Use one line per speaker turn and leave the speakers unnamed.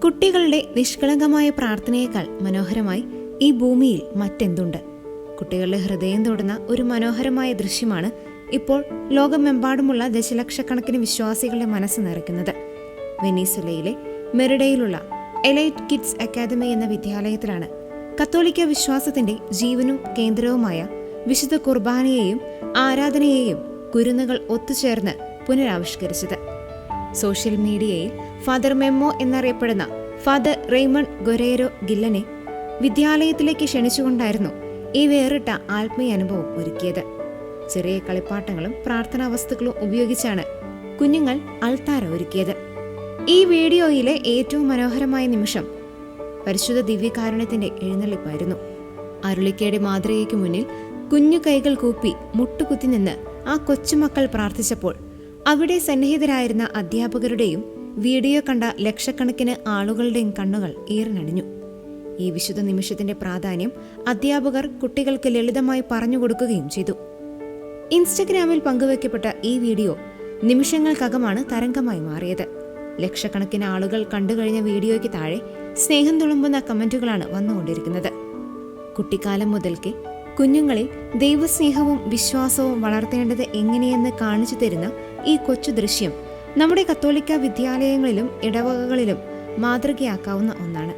കുട്ടികളുടെ നിഷ്കളങ്കമായ പ്രാർത്ഥനയേക്കാൾ മനോഹരമായി ഈ ഭൂമിയിൽ മറ്റെന്തുണ്ട്? കുട്ടികളുടെ ഹൃദയം തൊടുന്ന ഒരു മനോഹരമായ ദൃശ്യമാണ് ഇപ്പോൾ ലോകമെമ്പാടുമുള്ള ദശലക്ഷക്കണക്കിന് വിശ്വാസികളുടെ മനസ്സ് നിറയ്ക്കുന്നത്. വെനീസുലയിലെ മെറിഡയിലുള്ള എലൈറ്റ് കിഡ്സ് അക്കാദമി എന്ന വിദ്യാലയത്തിലാണ് കത്തോലിക്ക വിശ്വാസത്തിന്റെ ജീവനും കേന്ദ്രവുമായ വിശുദ്ധ കുർബാനയെയും ആരാധനയെയും കുരുന്നുകൾ ഒത്തുചേർന്ന് പുനരാവിഷ്കരിച്ചത്. സോഷ്യൽ മീഡിയയിൽ ഫാദർ മെമ്മോ എന്നറിയപ്പെടുന്ന ഫാദർ റെയ്മണ്ട് ഗൊരേരോ ഗില്ലനെ വിദ്യാലയത്തിലേക്ക് ക്ഷണിച്ചുകൊണ്ടായിരുന്നു ഈ വേറിട്ട ആത്മീയ അനുഭവം ഒരുക്കിയത്. ചെറിയ കളിപ്പാട്ടങ്ങളും പ്രാർത്ഥനാ വസ്തുക്കളും ഉപയോഗിച്ചാണ് കുഞ്ഞുങ്ങൾ അൾത്താര ഒരുക്കിയത്. ഈ വീഡിയോയിലെ ഏറ്റവും മനോഹരമായ നിമിഷം പരിശുദ്ധ ദിവ്യകാരുണ്യത്തിന്റെ എഴുന്നള്ളിപ്പായിരുന്നു. അരുളിക്കയുടെ മാതൃകയ്ക്ക് മുന്നിൽ കുഞ്ഞു കൈകൾ കൂപ്പി മുട്ടുകുത്തി നിന്ന് ആ കൊച്ചുമക്കൾ പ്രാർത്ഥിച്ചപ്പോൾ അവിടെ സന്നിഹിതരായിരുന്ന അധ്യാപകരുടെയും വീഡിയോ കണ്ട ലക്ഷക്കണക്കിന് ആളുകളുടെയും കണ്ണുകൾ ഈറിനണിഞ്ഞു. ഈ വിശുദ്ധ നിമിഷത്തിന്റെ പ്രാധാന്യം അധ്യാപകർ കുട്ടികൾക്ക് ലളിതമായി പറഞ്ഞുകൊടുക്കുകയും ചെയ്തു. ഇൻസ്റ്റഗ്രാമിൽ പങ്കുവയ്ക്കപ്പെട്ട ഈ വീഡിയോ നിമിഷങ്ങൾക്കകമാണ് തരംഗമായി മാറിയത്. ലക്ഷക്കണക്കിന് ആളുകൾ കണ്ടുകഴിഞ്ഞ വീഡിയോയ്ക്ക് താഴെ സ്നേഹം തുളുമ്പുന്ന കമന്റുകളാണ് വന്നുകൊണ്ടിരിക്കുന്നത്. കുട്ടിക്കാലം മുതൽക്കേ കുഞ്ഞുങ്ങളിൽ ദൈവസ്നേഹവും വിശ്വാസവും വളർത്തേണ്ടത് എങ്ങനെയെന്ന് കാണിച്ചു തരുന്ന ഈ കൊച്ചു ദൃശ്യം നമ്മുടെ കത്തോലിക്ക വിദ്യാലയങ്ങളിലും ഇടവകകളിലും മാതൃകയാക്കാവുന്ന ഒന്നാണ്.